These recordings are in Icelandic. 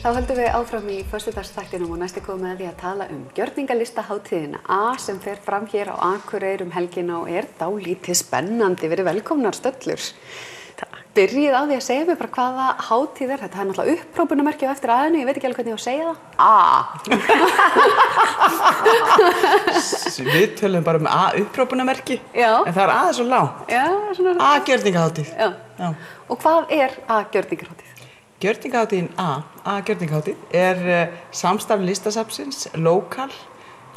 Þá höldum við áfram í föstudagsþættinum og næst komið að því að tala gjörningalistahátíðina sem fer fram hér á Akureyri helgina og dálítið spennandi. Verið velkomnar stöllur. Byrjið á því að segja mér bara hvaða hátíð þetta. Það náttúrulega upphrópunarmerki á eftir aðinu, ég veit ekki alveg hvernig ég á að segja það. Við tölum bara upphrópunarmerki, en það aðeins svo langt. Gjörningahátíð. Já. Og hvað gjörningahátíð? Gjörningahátíðin gjörningahátíð samstarf listasafnsins, Lokal,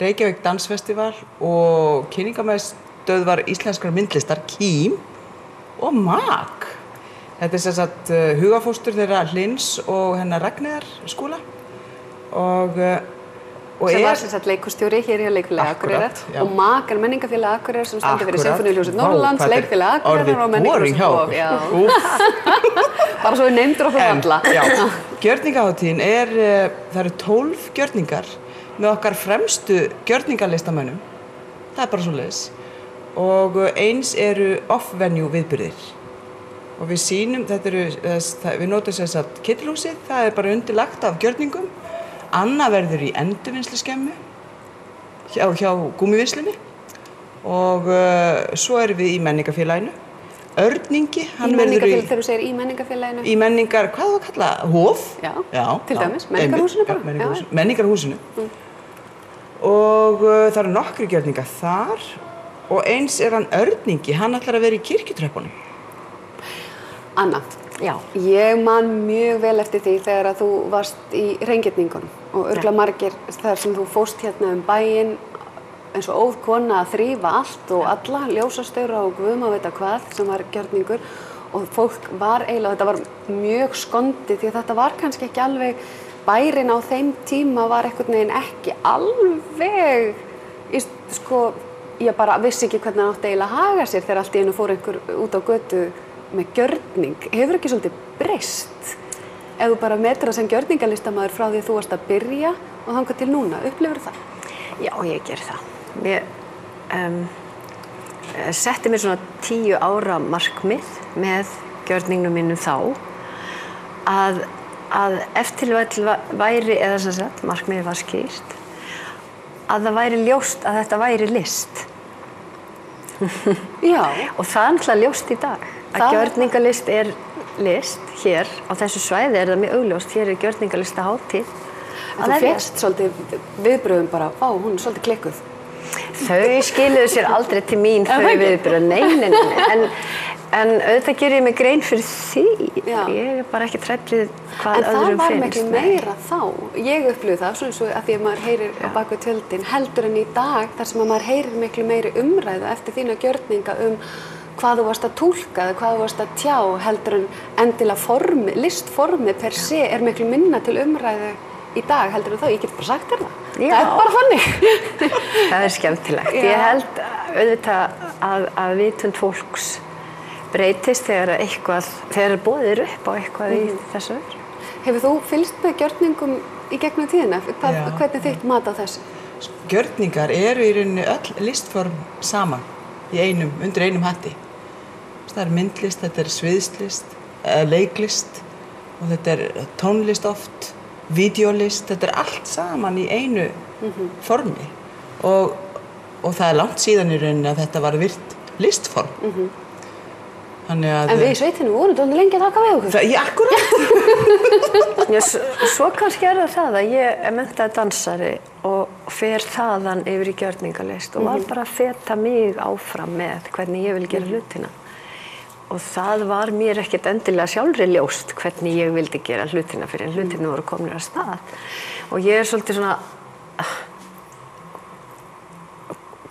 Reykjavík Dansfestival og kynningarmiðstöðvar íslenskrar myndlistar, KÍM og MAG. Þetta sem sagt hugafóstur þeirra Hlins og hennar Ragnheiðar Skúla sem var sem sagt leikustjóri hér í Leikfélagi Akureyrar og MAG menningafélag Akureyrar sem stendur fyrir Sinfóníuhljómsveit Norðurlands, Leikfélag Akureyrar og menningarhúsið bara svo við nefndur okkur alla. Gjörningahátíðin það eru 12 gjörningar með okkar fremstu gjörningalistamönnum. Það bara svoleiðis. Og eins eru off-venue viðburðir. Og við sýnum, við notum sem sagt kittilhúsið, það bara undirlagt af gjörningum. Annað verður í endurvinnsluskemmu hjá gúmmívinnslunni og svo erum við í menningafélaginu. Örningi, hann verður þegar þú segir í menningafélaginu? Í menningar, hvað þú að kalla? Hof? Já, til dæmis, menningarhúsinu bara. Menningarhúsinu. Og það eru nokkrir gjörningar þar og eins hann Örningi, hann ætlar að vera í kirkjutröppunum. Anna, ég man mjög vel eftir því þegar að þú varst í hreingerningunum og örugglega margir þar sem þú fórst hérna bæinn eins og óð kona að þrífa allt og alla, ljósastaura og guð má vita hvað sem var gjörningur og fólk var eiginlega, þetta var mjög skondið því að þetta var kannski ekki alveg, bærinn á þeim tíma var einhvern veginn ekki alveg, ég bara vissi ekki hvernig hann átti eiginlega að haga sér þegar allt í einu fór einhver út á götu með gjörning. Hefur ekki svolítið breyst ef þú bara metur það sem gjörningalistamaður frá því að þú varst að byrja og þangað til núna, upplifir það? Já, ég ger það. Ég setti mér svona 10 ára markmið með gjörningnum mínum þá að ef til væri, eða sem sagt, markmiðið var skýrt, að það væri ljóst að þetta væri list. Já. Og það náttúrulega ljóst í dag. Að gjörningalist list hér á þessu svæði það mjög augljóst, hér gjörningalistahátíð. En þú fékkst svolítið viðbrögðum bara, hún svolítið klikkuð. Þau skiluðu sér aldrei til mín þau viðbrögð, nei. En auðvitað gerir ég mig grein fyrir því. Ég bara ekki træflið hvað öðrum finnst. En það var miklu meira þá. Ég upplifði það, svona eins og að því að maður heyrir á bak við tjöldin, heldur en í dag þar sem að maður heyrir miklu meiri umræðu eftir þína gjörninga hvað þú varst að túlka eða hvað þú varst að tjá heldur en endilega listformi per se miklu minna til umræðu í dag heldur en þá, ég get bara sagt þér það. Það bara þannig. Það skemmtilegt. Ég held auðvitað að vitund fólks breytist þegar boðið upp á eitthvað í þessu veru. Hefur þú fylgst með gjörningum í gegnum tíðina? Hvernig þitt mat á þessu? Gjörningar eru í rauninni öll listform saman undir einum hatti. Það myndlist, þetta sviðslist, leiklist og þetta tónlist oft, vídeólist, þetta allt saman í einu formi og það langt síðan í rauninni að þetta var virt listform. En við í sveitinu vorum þetta lengi að taka við okkur. Akkúrat. Svo kannski það að ég menntaði dansari og fer þaðan yfir í gjörningalist og var bara að feta mig áfram með hvernig ég vil gera hlutina. Og það var mér ekkert endilega sjálfri ljóst hvernig ég vildi gera hlutina fyrir en hlutina voru komnir af stað. Og ég svolítið svona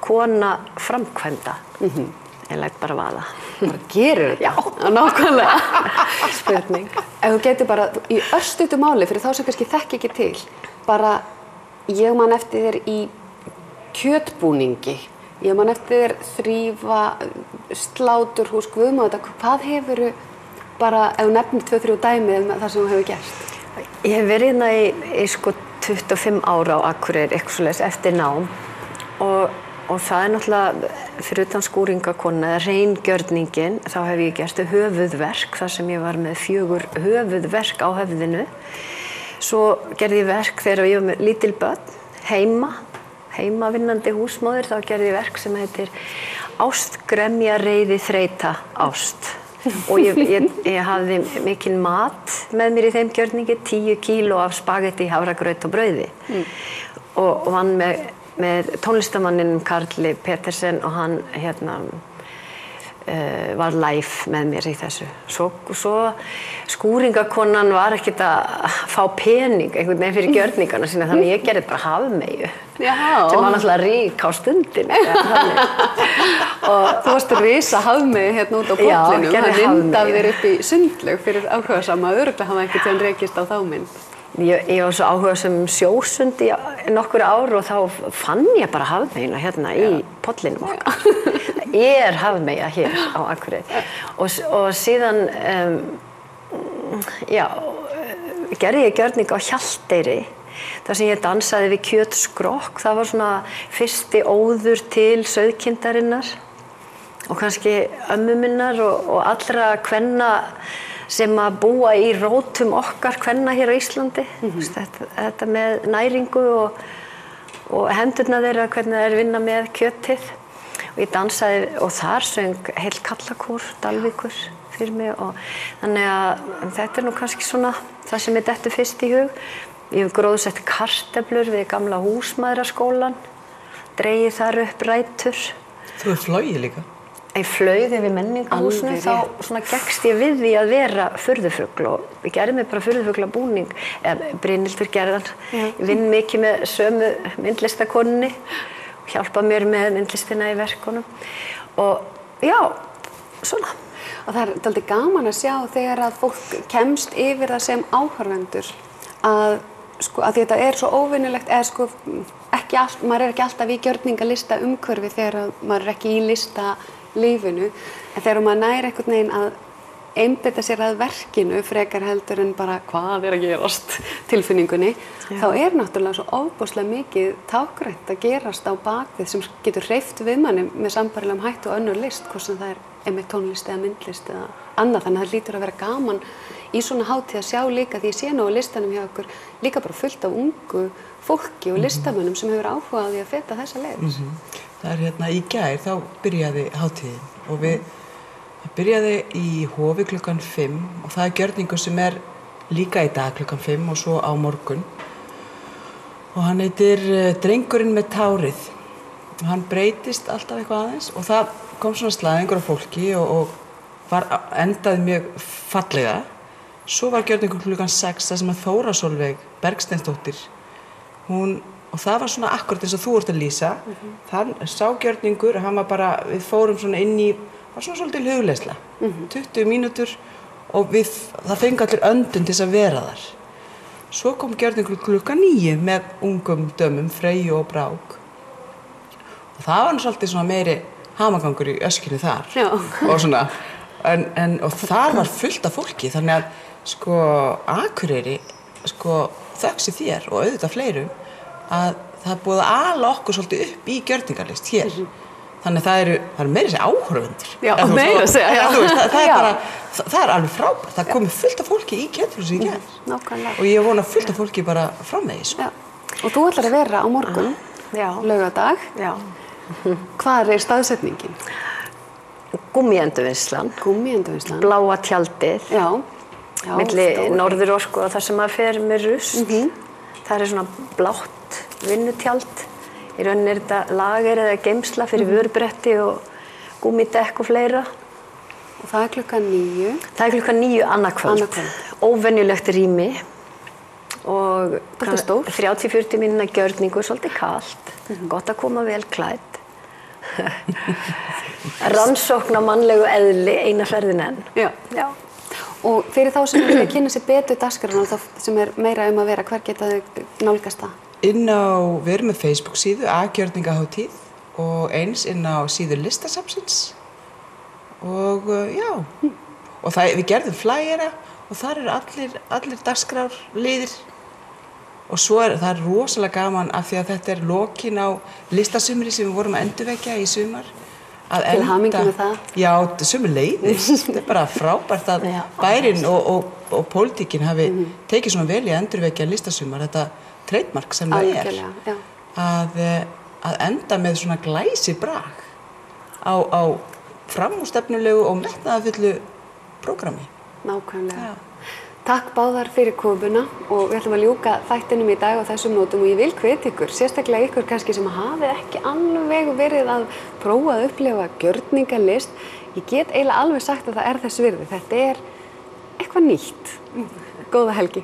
kona framkvæmda. Ég læt bara vaða. Bara gerir þetta? Já, nákvæmlega. Spurning. Ef þú getur bara í örstuttu máli fyrir þá sem kannski þekki ekki til, bara ég man eftir þér í kjötbúningi, ég man eftir þér þrífa, sláturhús, guð má þetta, hvað hefurðu bara, ef þú nefnir 2-3 dæmi það sem þú hefur gert? Ég hef verið hérna í 25 ára á Akureyri, eitthvað svoleiðis, eftir nám og það náttúrulega fyrir utan skúringakona eða hreingjörningin þá hef ég gert höfuðverk þar sem ég var með 4 höfuðverk á höfðinu Svo gerði ég verk þegar ég var með lítil börn, heimavinnandi húsmóðir, þá gerði ég verk sem heitir Ást, gremja, reiði, þreyta, ást. Og ég hafði mikinn mat með mér í þeim gjörningi, 10 kíló af spagetti, hafragraut og brauði. Og vann með tónlistarmanninum Karli Petersen og hann var live með mér í þessu. Svo skúringakonan var ekkert að fá pening einhvern veginn fyrir gjörningana sína, þannig ég gerði bara hafmeyju sem var náttúrulega rík á stundin. Og þú varst risa hafmeyju hérna út á bollinum, það mynd af þér upp í sundlaug fyrir áhugasama, örugglega hafa ekki til hann rekist á þá mynd. Ég var svo áhugasöm sjósund í nokkur ár og þá fann ég bara hafmeyjuna hérna í pollinum okkar. Það hafmeyja hér á Akureyri. Og síðan, gerði ég gjörning á Hjalteyri, þar sem ég dansaði við kjötskrokk. Það var svona fyrsti óður til sauðkindarinnar og kannski ömmu minnar og allra kvenna sem að búa í rótum okkar kvenna hér á Íslandi. Þetta með næringu og hendurna þeirra, hvernig þeir vinna með kjötið. Og ég dansaði og þar söng heil kallakór, Dalvíkur, fyrir mig. Þannig að þetta nú kannski svona það sem dettur fyrst í hug. Ég hef gróðsett kartöflur við gamla húsmæðraskólann, dregið þar upp rætur. Þú flogið líka? Ég flög yfir menningarhúsinu, þá svona gekkst ég við því að vera furðufugl og ég gerði mig bara furðufuglabúning, Brynhildur gerðan. Ég vinn mikið með sömu myndlistakonunni og hjálpa mér með myndlistina í verkunum. Og já, svona. Og það dálítið gaman að sjá þegar að fólk kemst yfir það sem áhorfendur að því þetta svo óvinnulegt, maður ekki alltaf í gjörningalista umhverfi þegar maður ekki í lista lífinu, en þegar maður nær einhvern veginn að einbeita sér að verkinu frekar heldur en bara hvað að gerast tilfinningunni, þá náttúrulega svo ofboðslega mikið táknrænt að gerast á bakvið sem getur hreyft við manni með sambærilegum hætti og önnur list, hvort sem það einmitt tónlist eða myndlist eða annað, þannig að það hlýtur að vera gaman í svona hátíð að sjá líka, því ég sé nú á listanum hjá okkur líka bara fullt af ungu fólki og listamönnum sem hefur áhuga á því að feta þessa leið. Það í gær, þá byrjaði hátíðin og það byrjaði í Hofi klukkan 5 og það gjörningur sem líka í dag klukkan 5 og svo á morgun. Og hann heitir Drengurinn með tárið og hann breytist alltaf eitthvað aðeins og það kom svona slaðingur af fólki og endaði mjög fallega. Svo var gjörningur klukkan 6 þar sem að Þóra Sólveig Bergsteinsdóttir, og það var svona akkurat eins og þú ert að lýsa. Þann sá gjörningur, við fórum svona inn í, var svona svolítið hugleiðsla, 20 mínútur og það fengi allir öndun til þess að vera þar. Svo kom gjörningur klukkan 9 með ungum dömum, Freyju og Brák. Og það var svolítið svona meiri hamagangur í öskinu þar. Og svona, og þar var fullt af fólki, þannig að Akureyri, þökk þér og auðvitað fleirum, að það búið að ala okkur svolítið upp í gjörningarlist hér. Þannig að það eru meira að segja áhorfendur. Já, meira að segja. Það alveg frábært. Það komið fullt af fólki í Kjötfrúsi í gær. Nákvæmlega. Og ég vona fullt af fólki bara framvegis. Og þú ætlar að vera á morgun, laugardag. Já. Hvar staðsetningin? Gúmmíendurvinnslan. Bláa tjaldið. Já. Milli Norðurorku og þar sem maður fer með rusl. Það svona blátt vinnutjald. Í rauninni þetta lager eða geymsla fyrir vörubretti og gúmmídekk og fleira. Og það klukkan 9? Það klukkan 9 annað kvöld. Óvenjulegt rými. Og 30-40 mínúna gjörningu, svolítið kalt. Gott að koma vel klædd. Rannsókn á mannlegu eðli eina ferðin enn. Já. Og fyrir þá sem vilja kynna sér betur dagskrárnar, sem meira að vera, hver geta þau nálgast það? Við erum með Facebook-síðu gjörningahátíð og eins inn á síðu listasafnsins. Og og við gerðum flyera og þar eru allir dagskrárliðir. Og svo það rosalega gaman af því að þetta lokin á listasumri sem við vorum að endurvekja í sumar. Til hamingju með það. Já, sömuleiðis. Þetta bara frábært að bærinn og og pólitíkin hafi tekið svona vel í að endurvekja listasumar, þetta trademark sem það Algjörlega, að enda með svona glæsi brag á framúrstefnulegu og metnaðarfullu prógrami. Nákvæmlega. Takk báðar fyrir komuna og við ætlum að ljúka þættinum í dag á þessum nótum og ég vil hvetja ykkur, sérstaklega ykkur kannski sem hafið ekki alveg verið að prófa að upplifa gjörningalist. Ég get eiginlega alveg sagt að það þess virði. Þetta eitthvað nýtt. Góða helgi.